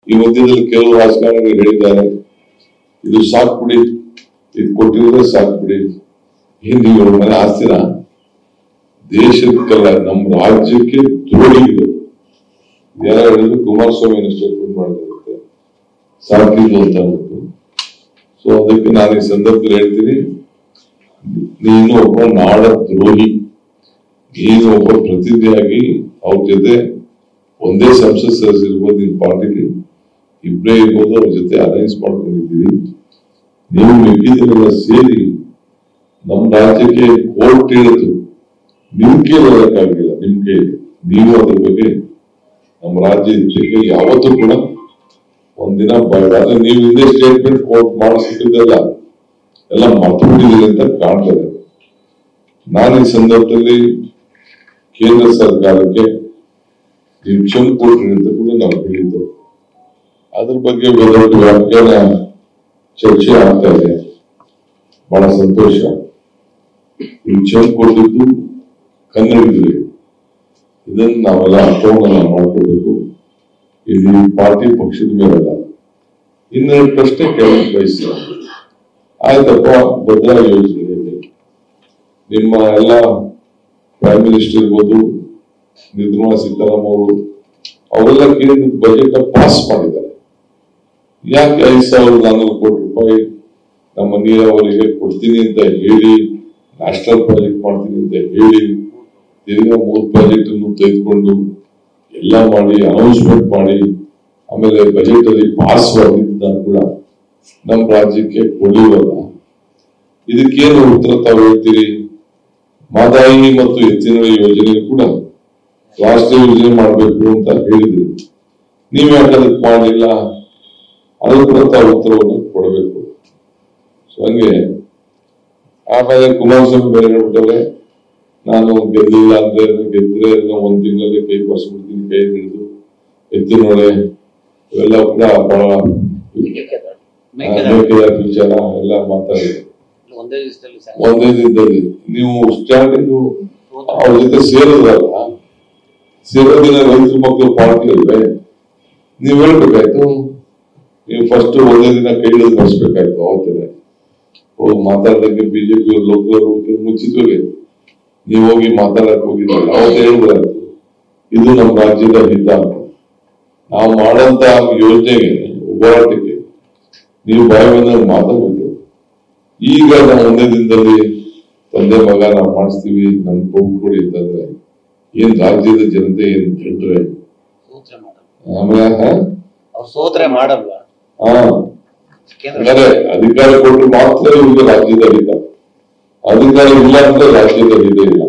ಈ ಮಧ್ಯದಲ್ಲಿ ಕೆಲವು ರಾಜಕಾರಣಿಗಳು ಹೇಳಿದ್ದಾರೆ, ಇದು ಸಾಕ್ಬಿಡಿ, ಇದು ಕೊಟ್ಟಿದ್ರೆ ಸಾಕ್ಬಿಡಿ, ನೀವು ಮೇಲೆ ಆಸ್ತಿನ ದೇಶಕ್ಕೆಲ್ಲ ನಮ್ಮ ರಾಜ್ಯಕ್ಕೆ ದ್ರೋಹಿಗಳು ಯಾರು ಹೇಳಿದ್ರು ಕುಮಾರಸ್ವಾಮಿ ಸ್ಟೇಟ್ಮೆಂಟ್ ಮಾಡಿರುತ್ತೆ ಸಾಕಿದ್ದು ಅಂತ ಅಂದ್ಬಿಟ್ಟು. ಸೊ ಅದಕ್ಕೆ ನಾನು ಈ ಸಂದರ್ಭದಲ್ಲಿ ಹೇಳ್ತೀನಿ, ನೀನು ಒಬ್ಬ ನಾಡ ದ್ರೋಹಿ, ನೀನು ಒಬ್ಬ ಪ್ರತಿನಿಧಿಯಾಗಿ ಅವ್ರ ಜೊತೆ ಒಂದೇ ಸಂಸತ್ ಸದಸ್ಯರಿರ್ಬೋದು, ನಿಮ್ ಪಾರ್ಟಿಲಿ ಇಬ್ಬರೇ ಇರ್ಬೋದು, ಅವ್ರ ಜೊತೆ ಅಲೈನ್ಸ್ ಮಾಡ್ಕೊಂಡಿದ್ದೀವಿ. ನೀವು ಮಿಕ್ಕಿದರೆಲ್ಲ ಸೇರಿ ನಮ್ಮ ರಾಜ್ಯಕ್ಕೆ ಕೋರ್ಟ್ ಹೇಳಿತು, ನಿಮ್ ಕೈಲಿ ಹೇಳಕ್ಕಾಗಿಲ್ಲ, ನಿಮ್ ಕೈಲಿ ನೀವು ಅದ್ರ ಬಗ್ಗೆ ನಮ್ಮ ರಾಜ್ಯಕ್ಕೆ ಯಾವತ್ತೂ ಕೂಡ ಒಂದಿನ ಆದ್ರೆ ನೀವು ಹಿಂದೆ ಸ್ಟೇಟ್ಮೆಂಟ್ ಕೋರ್ಟ್ ಮಾಡಿಸಿದ್ದೆಲ್ಲ ಎಲ್ಲ ಮರ್ತು ಬಿಟ್ಟಿದ್ದೀರಿ ಅಂತ ಕಾಣ್ತದೆ. ನಾನು ಈ ಸಂದರ್ಭದಲ್ಲಿ ಕೇಂದ್ರ ಸರ್ಕಾರಕ್ಕೆ ನೀವು ಕ್ಷಮೆ ಕೊಡ್ರಿ ಅಂತ ಕೂಡ ನಾವು ಹೇಳಿದ್ದು. ಅದ್ರ ಬಗ್ಗೆ ದೊಡ್ಡ ವ್ಯಾಖ್ಯಾನ ಚರ್ಚೆ ಆಗ್ತಾ ಇದೆ, ಬಹಳ ಸಂತೋಷ. ನೀವು ಕ್ಷಮೆ ಕೊಟ್ಟಿದ್ದು ಕನ್ನಡಿಗರಿಗೆ, ಇದನ್ನು ನಾವೆಲ್ಲ ಅರ್ಥವನ್ನ ಮಾಡ್ಕೋಬೇಕು. ಇಲ್ಲಿ ಪಾರ್ಟಿ ಪಕ್ಷದ ಮೇಲಲ್ಲ. ಇನ್ನೆರಡು ಪ್ರಶ್ನೆ ಕೇಳಕ್ ಬಯಸ್ತೀನಿ. ಆಯ್ತಪ್ಪ, ಭದ್ರಾ ಯೋಜನೆಯಲ್ಲಿ ನಿಮ್ಮ ಎಲ್ಲ ಪ್ರೈಮ್ ಮಿನಿಸ್ಟರ್ ಇರ್ಬೋದು, ನಿರ್ಮಲಾ ಸೀತಾರಾಮನ್ ಅವರು ಅವರೆಲ್ಲ ಕೇಂದ್ರದ ಬಜೆಟ್ ಪಾಸ್ ಮಾಡಿದ್ದಾರೆ. ಯಾಕೆ 5,400 ಕೋಟಿ ರೂಪಾಯಿ ನಮ್ಮ ನೀರಾವರಿಗೆ ಕೊಡ್ತೀನಿ ಅಂತ ಹೇಳಿ, ನ್ಯಾಷನಲ್ ಪ್ರಾಜೆಕ್ಟ್ ಮಾಡ್ತೀನಿ ಅಂತ ಹೇಳಿ, ತಿರ್ಗಾ 3 ಪ್ರಾಜೆಕ್ಟ್ ಅನ್ನು ತೆಗೆದುಕೊಂಡು ಎಲ್ಲ ಮಾಡಿ ಅನೌನ್ಸ್ಮೆಂಟ್ ಮಾಡಿ ಆಮೇಲೆ ಬಜೆಟ್ ಅಲ್ಲಿ ಪಾಸ್ ಆಗಿದ್ದ ಕೂಡ ನಮ್ಮ ರಾಜ್ಯಕ್ಕೆ ಕೊಡಿವಲ್ಲ, ಇದಕ್ಕೇನು ಉತ್ತರ ತಾವು ಹೇಳ್ತೀರಿ? ಮಾದಾಯಿ ಮತ್ತು ಎತ್ತಿನಹೊಳೆ ಯೋಜನೆ ಕೂಡ ರಾಷ್ಟ್ರೀಯ ಯೋಜನೆ ಮಾಡಬೇಕು ಅಂತ ಹೇಳಿದ್ರಿ, ನೀವ್ ಯಾಕೆ ಅದಕ್ಕೆ ಮಾಡಲಿಲ್ಲ? ಅದು ಕೂಡ ತಾವು ಉತ್ತರವನ್ನು ಕೊಡಬೇಕು. ಸೊ ಹಂಗೆ ಆಮೇಲೆ ಕುಮಾರಸ್ವಾಮಿ ಬೇರೆ ಹೇಳ್ಬಿಟ್ಟವ್ರೆ, ನಾನು ಗೆದ್ದಿಲ್ಲ ಅಂದ್ರೆ ಗೆದ್ರೆ 1 ತಿಂಗಳಲ್ಲಿ ಕೈ ಬರ್ಸ್ಬಿಡ್ತೀನಿ, ಕೈ ಹಿಡಿದು ಎತ್ತಿನಹೊಳೆ ಇವೆಲ್ಲ ಕೂಡ ಬಹಳ ವಿಚಾರ ಎಲ್ಲ ಮಾತಾಡಿದ್ರು ಒಂದೇ ದಿನದಲ್ಲಿ. ನೀವು ಸ್ಟ್ಯಾಂಡಿಂಗ್ ಅವ್ರ ಜೊತೆ ಸೇರಿದ್ರಲ್ಲ, ಸೇರೋದಿನ ರೈತರ ಮಕ್ಕಳು ಪಾರ್ಟಿ ಅಲ್ವೇ? ನೀವ್ ಹೇಳ್ಬೇಕಾಯ್ತು, ನೀವು ಫಸ್ಟ್ ಒಂದೇ ದಿನ ಕೈ ಹಿಡಿದು ಬರ್ಸ್ಬೇಕಾಯ್ತು. ಅವತ್ತೇ ಹೋಗಿ ಮಾತಾಡ್ದಂಗೆ ಬಿಜೆಪಿ ಲೋಕಲ್ ಮುಂಚಿತವಾಗಿ ನೀವು ಹೋಗಿ ಮಾತಾಡಕ್ ಹೋಗಿದ್ರಲ್ಲ, ಅವತ್ತು ಹೇಳ್ಬೋದಾಯ್ತು ಇದು ನಮ್ಮ ರಾಜ್ಯದ ಹಿತ ಅಂತ. ನಾವು ಮಾಡಂತ ಯೋಜನೆಗೆ ಹೋರಾಟಕ್ಕೆ ನೀವು ಬಾಯಿ ಬಂದಾಗ ಮಾತಾಡ್ಬೇಕು. ಈಗ ನಾವು ಒಂದೇ ದಿನದಲ್ಲಿ ತಂದೆ ಮಗ ನಾವು ಮಾಡಿಸ್ತೀವಿ, ನಮ್ ಕೊಡಿ ಅಂತಂದ್ರೆ ಏನ್ ರಾಜ್ಯದ ಜನತೆ ಏನ್ ಹೇಳ್ತಾರೆ? ಆಮೇಲೆ ಸೋತ್ರೆ ಮಾಡಲ್ಲ. ಅಂದ್ರೆ ಅಧಿಕಾರ ಕೊಟ್ಟರು ಮಾತ್ರ ಇವ್ರಿಗೆ ರಾಜ್ಯದ ಹಿತ, ಅಧಿಕಾರ ಇಲ್ಲ ಅಂದ್ರೆ ರಾಜ್ಯದ ಹಿತ ಇಲ್ಲ.